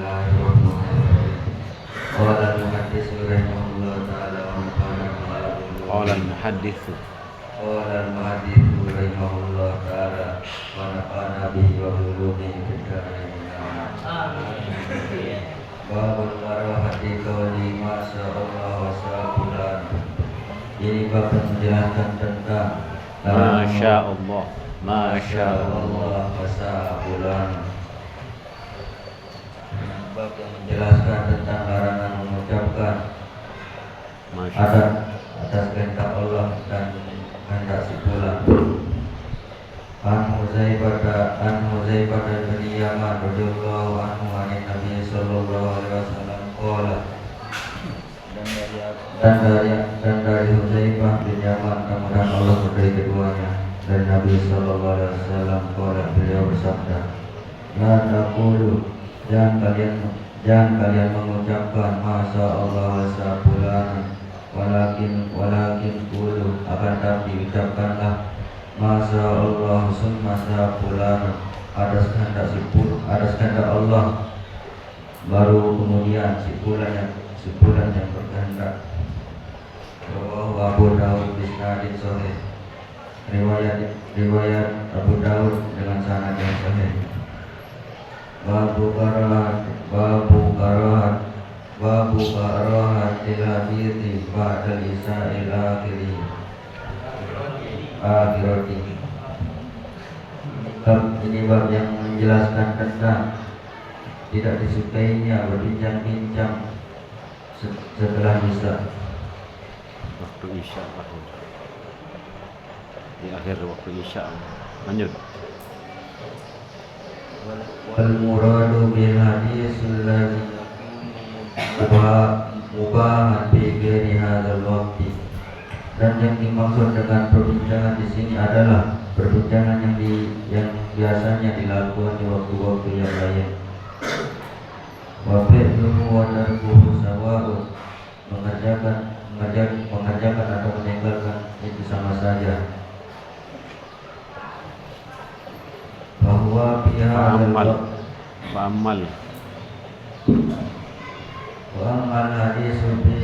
Bismillahirrahmanirrahim. Qala al-muhaddits rahimahullah ta'ala wa nafa'ana bihi. Qala al-muhaddits rahimahullah ta'ala wa nafa'ana bihi wa bi ulumihi fid dharain. Babul karahati qawli ma sya'allah wa sya'fulan. Ini bab menjelaskan tentang Masya Allah, Masya Allah. wa sya'fulan. Bab yang menjelaskan tentang larangan mengucapkan atas kehendak Allah dan kehendak si fulan. An Huzaifah bin Yaman radhiyallahu anhu an Nabi sallallahu alaihi wasallam qala. Dan dari Huzaifah bin Yaman, kemudian Allah berdiri keduanya, dari Nabi sallallahu alaihi wasallam qala, beliau bersabda, la taqulu, jangan kalian mengucapkan masya Allah wa sya'fulan, walakin qulu, akan tapi ucapkanlah masya Allah summa sya'fulan, atas kehendak Allah, baru kemudian si fulan yang berkehendak. Rawahu Abu Dawud bisnadin sahih. Riwayat Abu Dawud dengan sanad yang sahih. Babu karahatil hadithi ba'dal isa'il akhirati. Ini bab yang menjelaskan tentang tidak disukainya berbincang-bincang setelah isya. Waktu isya, di akhir waktu isya. Lanjut. Wal muradu bil hadisul ladzi mubahan bi ghairi hadzal waqti. Dan yang dimaksud dengan perbincangan di sini adalah perbincangan yang biasanya dilakukan di waktu-waktu yang lain. Wa fi'luhu wa tarkuhu sawa'un. Mengerjakan atau meninggalkan itu sama saja. Bahwa pihak Amal. Wa amal hadisu bi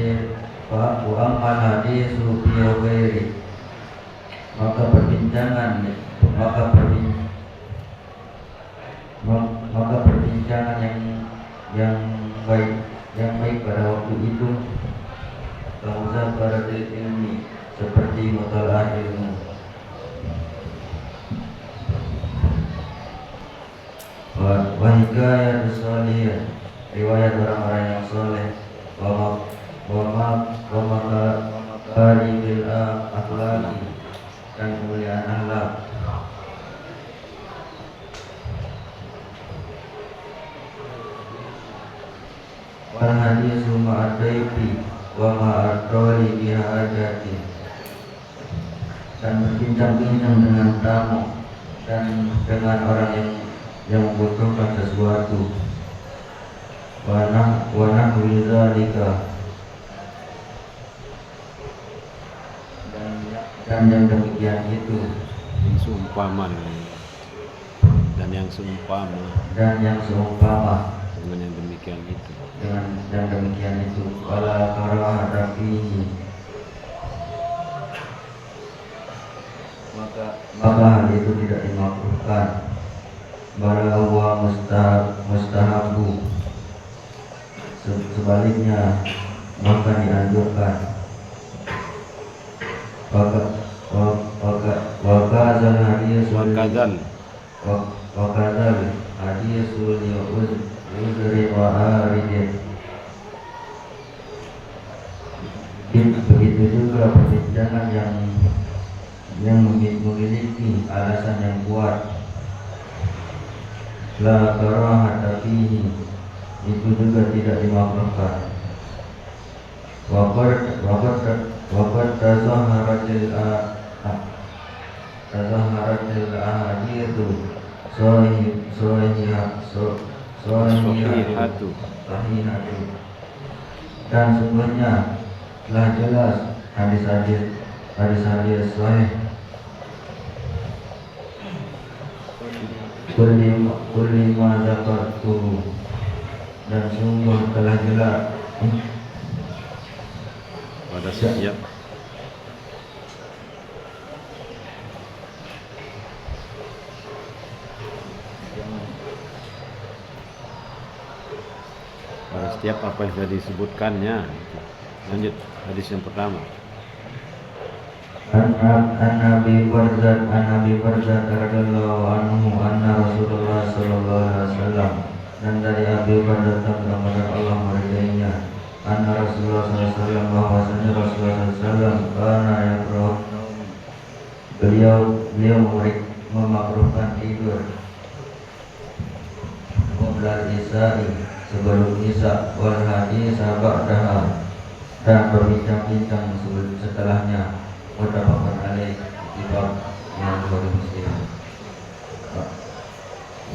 ghairi. Maka perbincangan yang baik pada waktu itu muzakaratil ilmi, seperti mutalaah ilmu. Wa hikayat sholihin, riwayat orang-orang yang soleh. Wa makaribil akhlaqi, dan kemuliaan akhlak. Wal hadisu ma'adaifi wa ma'adoli bihajati, dan berbincang-bincang dengan tamu dan dengan orang yang membutuhkan sesuatu. Wa nahwi dzalika, dan yang demikian itu, dan yang seumpama dengan yang demikian itu, wala karahata fihi, maka hal itu tidak dimakruhkan. Bala huwa mustahabu, sebaliknya maka dianjurkan. Wakazal hadisul uzri wa aridin. Begitu juga perbincangan yang memiliki alasan yang kuat. La karahata fihi, itu juga tidak dimakruhkan. Waqad tazaharatil ahaditsu sahihatu, dan sungguhnya telah jelas hadis-hadis sahih. Kulli ma zakartuhu, dan sungguh telah jelas pada setiap apa yang sudah disebutkannya. Lanjut hadis yang pertama. An Abi Barzah radhiyallahu anhu anna Rasulullah sallallahu alaihi wasallam, dan dari Abi Barzah kepada Allah meridainya, anna Rasulullah sallallahu alaihi wasallam, bahwasanya Rasulullah sallallahu alaihi wasallam kana yakrah, beliau memakruhkan tidur qabla isya'i, sebelum isya, wal hadis ba'daha, dan berbincang-bincang setelahnya. Muttafaqun alaih, kitab yang Bukhari Muslim.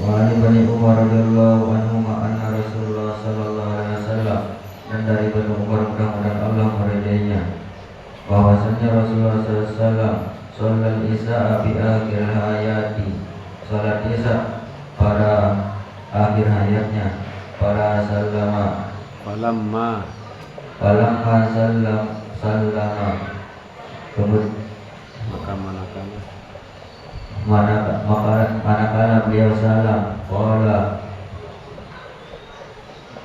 Wa an Ibnu Umar radhiyallahu anhu anna Rasulullah sallallahu alaihi wasallam, dan dari Ibnu Umar mudah-mudahan Allah meridainya, bahwasanya Rasulullah sallallahu alaihi wasallam sholat isya bi akhir hayati, salat isya pada akhir hayatnya, para sallama Falamma sallama kemudian manakala beliau salam,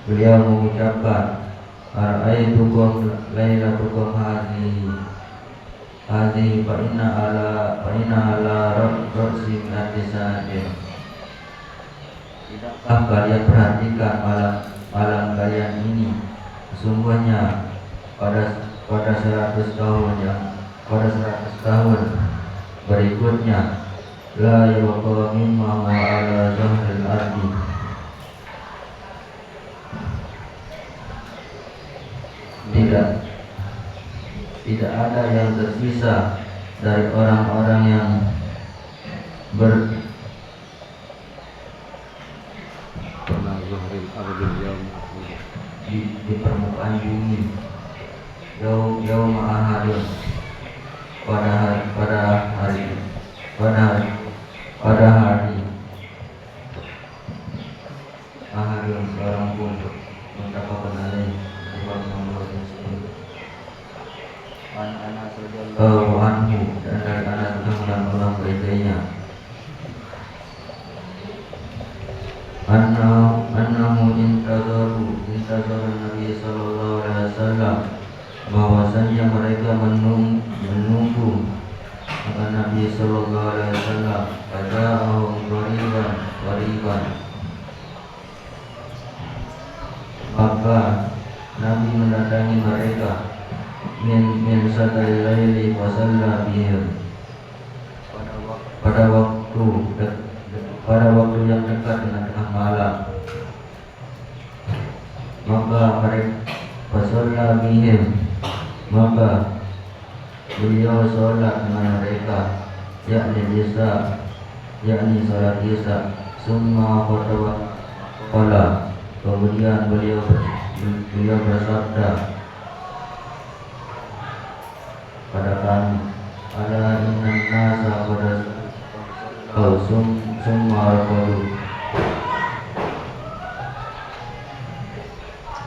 beliau mengucapkan, ara'aitukum lailatukum hadhihi fa inna ala ra'si minatisatin. Tidakkah kalian perhatikan malam kalian ini, sesungguhnya pada 100 tahun berikutnya, la yuqa mimma ala zahril ardi, tidak ada yang tersisa dari orang-orang yang di permukaan bumi, yauma ahadun, pada hari ahadun, seorang pun. Muttafaqun alaih, riwayat Imam Muslim. An Anas radhiyallahu anhu, dan dari Anas radhiyallahu Allah meridainya, annahu intazara Nabi sallallahu alaihi wasallam, bahwasanya mereka menunggu Nabi sallallahu alaihi wasallam, padahum qariban, maka Nabi mendatangi mereka min sadari laili wa salla bihim, pada waktu yang dekat dengan tengah malam, maka mereka fasalla bihim, maka beliau sholat dengan mereka, yakni salat isya. Summa qala, kemudian beliau bersabda pada kami, ala innan nasa pada summa raqadu,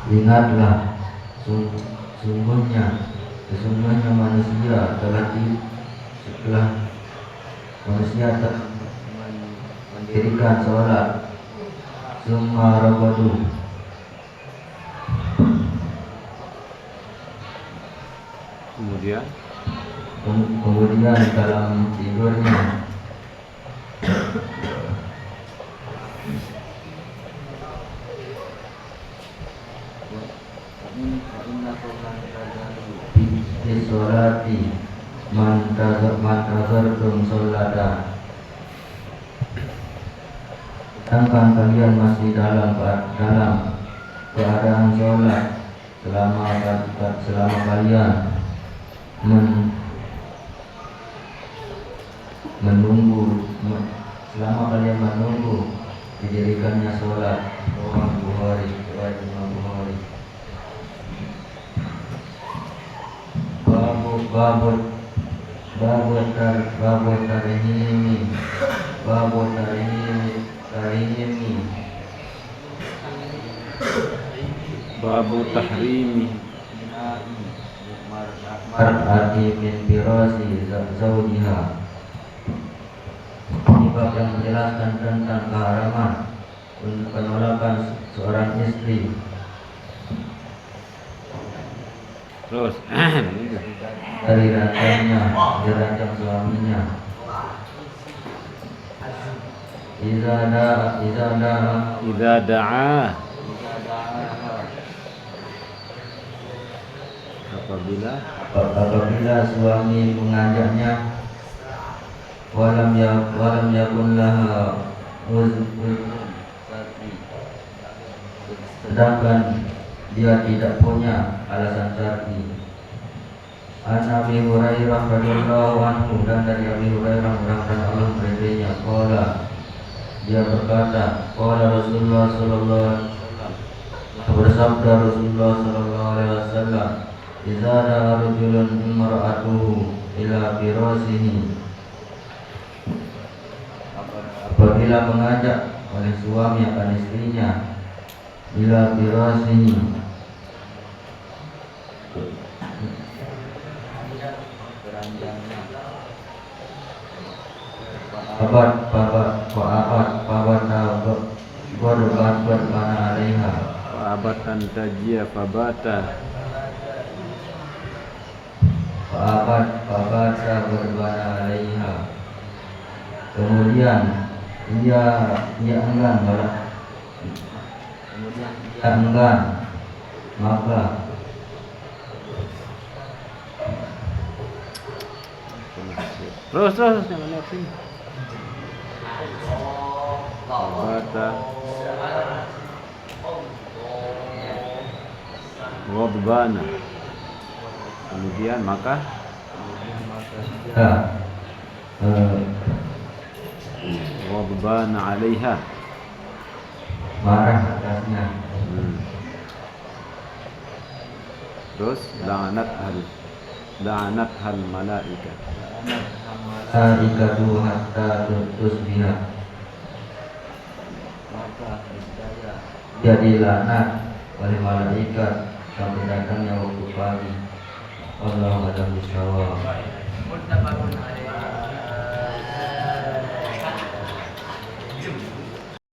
ingatlah, sesungguhnya manusia setelah manusia mendirikan sholat, summa raqadu, kemudian dalam tidurnya, sholati mantazartum sholata, sedangkan kalian masih dalam keadaan sholat, selama kalian menunggu didirikannya sholat. Bukhari, riwayat Imam Bukhari. Babu tarihimi Babu tahrimi mar'ati min firasi zawjiha. Ini bab yang menjelaskan tentang keharaman penolakan seorang istri terus dari rancangnya, dirancang suaminya. idza da'a apabila suami mengajaknya, walam yakun laha sedangkan dia tidak punya alasan syar'i. An Abi Hurairah radhiyallahu anhu, dan dari Abi Hurairah mudah-mudahan Allah meridainya, qala, dia berkata, qala Rasulullah sallallahu alaihi wasallam, bersabda Rasulullah sallallahu alaihi wasallam, idza da'a rajulun imra'atuhu ila firasihi, apabila mengajak oleh suami akan istrinya, ila firasihi, berbana alaiha, abatan tajia fabata berbana alaiha, kemudian dia enggan, maka terus jangan lihat sini. Fabata ghadbana, kemudian maka ghadbana alaiha, marah atasnya. terus la'anat hal malaika, Saikatu hatta tusbiha, dia dilaknat oleh malaikat sampai datangnya waktu pagi. Wallahu a'lam bishawab.